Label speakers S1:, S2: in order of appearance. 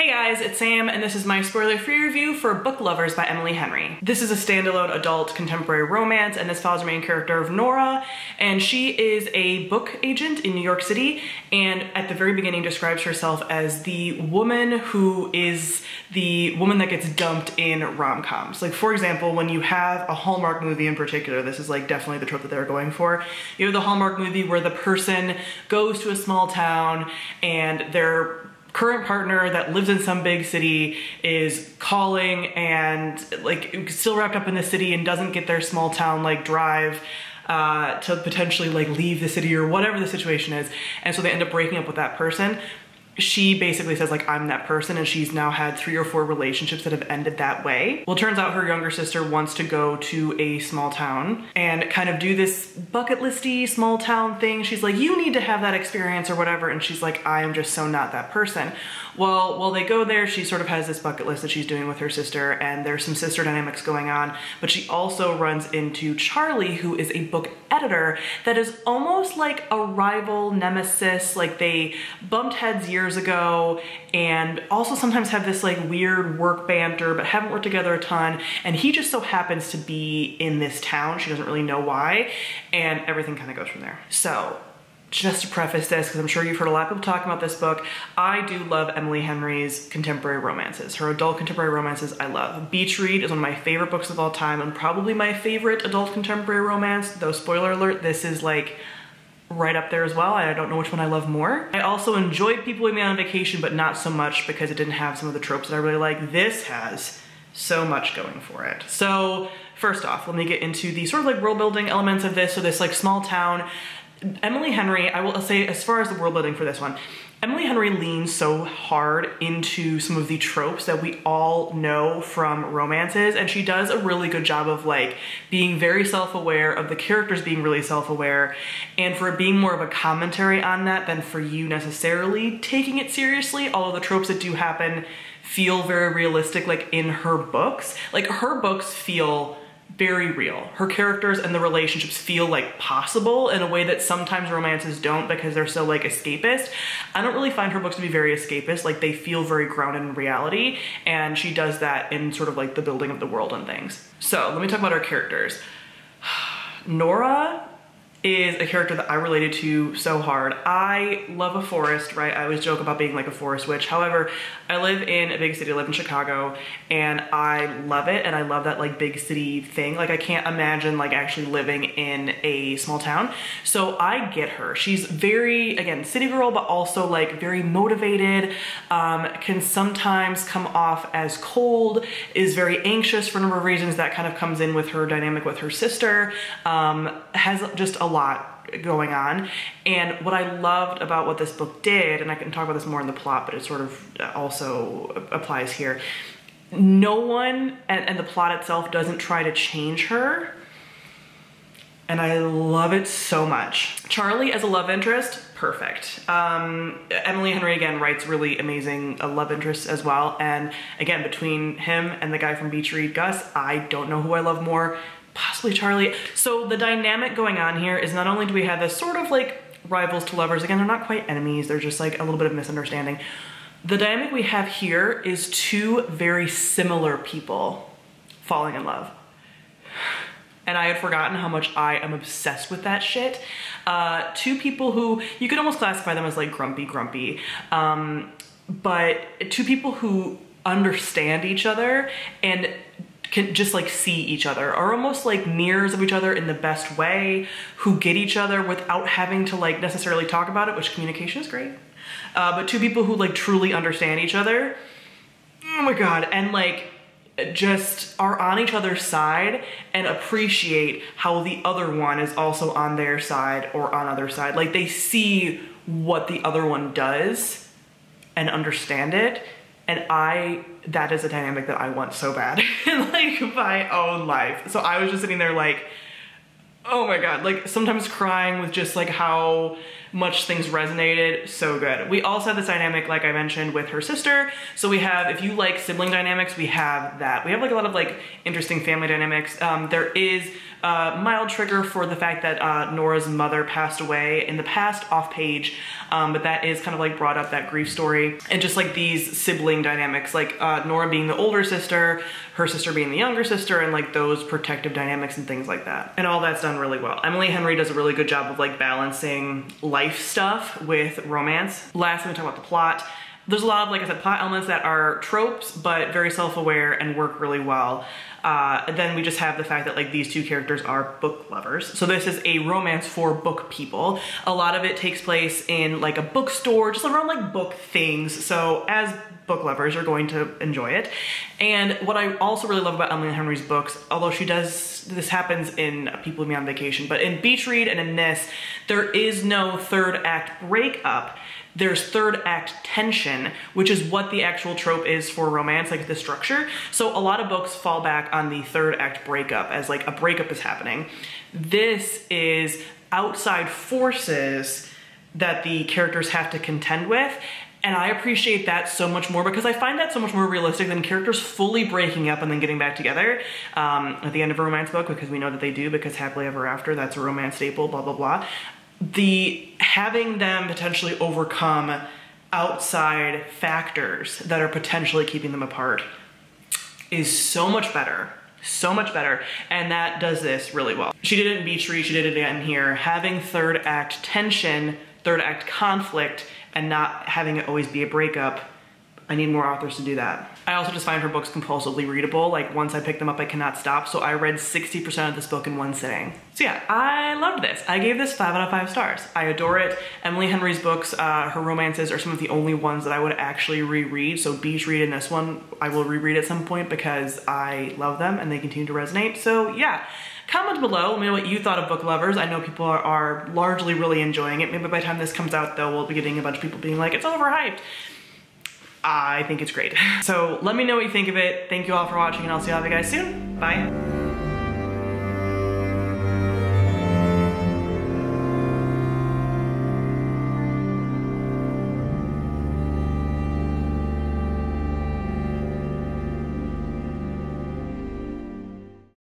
S1: Hey guys, it's Sam, and this is my spoiler-free review for Book Lovers by Emily Henry. This is a standalone adult contemporary romance, and this follows the main character of Nora, and she is a book agent in New York City, and at the very beginning describes herself as the woman who is the woman that gets dumped in rom-coms. Like, for example, when you have a Hallmark movie in particular, this is like definitely the trope that they're going for. You have the Hallmark movie where the person goes to a small town and their current partner that lives in some big city is calling and like still wrapped up in the city and doesn't get their small town like drive to potentially like leave the city or whatever the situation is. And so they end up breaking up with that person. She basically says like, I'm that person, and she's now had 3 or 4 relationships that have ended that way. Well, it turns out her younger sister wants to go to a small town and kind of do this bucket listy small town thing. She's like, you need to have that experience or whatever. And she's like, I am just so not that person. Well, while they go there, she sort of has this bucket list that she's doing with her sister, and there's some sister dynamics going on, but she also runs into Charlie, who is a book editor that is almost like a rival nemesis. Like, they bumped heads years ago and also sometimes have this like weird work banter but haven't worked together a ton, and he just so happens to be in this town. She doesn't really know why, and everything kind of goes from there. So just to preface this, because I'm sure you've heard a lot of people talking about this book, I do love Emily Henry's contemporary romances. Her adult contemporary romances I love. Beach Read is one of my favorite books of all time and probably my favorite adult contemporary romance, though spoiler alert, this is like right up there as well. I don't know which one I love more. I also enjoyed People We Met on Vacation, but not so much because it didn't have some of the tropes that I really like. This has so much going for it. So first off, let me get into the sort of like world building elements of this. So this like small town, Emily Henry, I will say, as far as the world building for this one, Emily Henry leans so hard into some of the tropes that we all know from romances, and she does a really good job of like being very self-aware, of the characters being really self-aware, and for it being more of a commentary on that than for you necessarily taking it seriously, although the tropes that do happen feel very realistic, like in her books. Like, her books feel very real. Her characters and the relationships feel like possible in a way that sometimes romances don't because they're so like escapist. I don't really find her books to be very escapist. Like, they feel very grounded in reality, and she does that in sort of like the building of the world and things. So let me talk about her characters. Nora is a character that I related to so hard. I love a forest, right? I always joke about being like a forest witch. However, I live in a big city, I live in Chicago, and I love it, and I love that like big city thing. Like, I can't imagine like actually living in a small town. So I get her. She's very, again, city girl, but also like very motivated, can sometimes come off as cold, is very anxious for a number of reasons that kind of comes in with her dynamic with her sister, has just a lot going on. And what I loved about what this book did, and I can talk about this more in the plot, but it sort of also applies here, no one, and the plot itself doesn't try to change her, and I love it so much. Charlie as a love interest, perfect. Emily Henry, again, writes really amazing love interests as well, and again, between him and the guy from Beach Read, Gus, I don't know who I love more. Possibly Charlie. So the dynamic going on here is not only do we have this sort of like rivals to lovers, again, they're not quite enemies, they're just like a little bit of misunderstanding. The dynamic we have here is 2 very similar people falling in love. And I had forgotten how much I am obsessed with that shit. 2 people who, you could almost classify them as like grumpy, but 2 people who understand each other and can just like see each other, are almost like mirrors of each other in the best way, who get each other without having to like necessarily talk about it, which communication is great. But 2 people who like truly understand each other, oh my God, and like just are on each other's side and appreciate how the other one is also on their side or on other side. Like, they see what the other one does and understand it. And that is a dynamic that I want so bad in like my own life. So I was just sitting there like, oh my God, like sometimes crying with just like how much things resonated. So good. We also have this dynamic, like I mentioned, with her sister. So we have, if you like sibling dynamics, we have that. We have like a lot of like interesting family dynamics. There is Mild trigger for the fact that Nora's mother passed away in the past, off page, but that is kind of like brought up, that grief story. And just like these sibling dynamics, like Nora being the older sister, her sister being the younger sister, and like those protective dynamics and things like that. And all that's done really well. Emily Henry does a really good job of like balancing life stuff with romance. Last, I'm gonna talk about the plot. There's a lot of, like I said, plot elements that are tropes, but very self-aware and work really well. Then we just have the fact that like these two characters are book lovers. So this is a romance for book people. A lot of it takes place in like a bookstore, just around like book things. So as book lovers, you're going to enjoy it. And what I also really love about Emily Henry's books, although she does, this happens in People With Me on Vacation, but in Beach Read and in this, there is no third act breakup. There's third act tension, which is what the actual trope is for romance, like the structure. So a lot of books fall back on the third act breakup as like a breakup is happening. This is outside forces that the characters have to contend with. And I appreciate that so much more because I find that so much more realistic than characters fully breaking up and then getting back together at the end of a romance book, because we know that they do, because happily ever after, that's a romance staple, blah, blah, blah. The having them potentially overcome outside factors that are potentially keeping them apart is so much better. So much better, and that does this really well. She did it in Beach Read, she did it again here. Having third act tension, third act conflict, and not having it always be a breakup. I need more authors to do that. I also just find her books compulsively readable. Like once I pick them up, I cannot stop. So I read 60% of this book in one sitting. So yeah, I loved this. I gave this 5 out of 5 stars. I adore it. Emily Henry's books, her romances are some of the only ones that I would actually reread. So Beach Read and this one, I will reread at some point because I love them and they continue to resonate. So yeah. Comment below, let me know what you thought of Book Lovers. I know people are largely really enjoying it. Maybe by the time this comes out though, we'll be getting a bunch of people being like, it's overhyped. I think it's great. So let me know what you think of it. Thank you all for watching and I'll see all of you guys soon. Bye.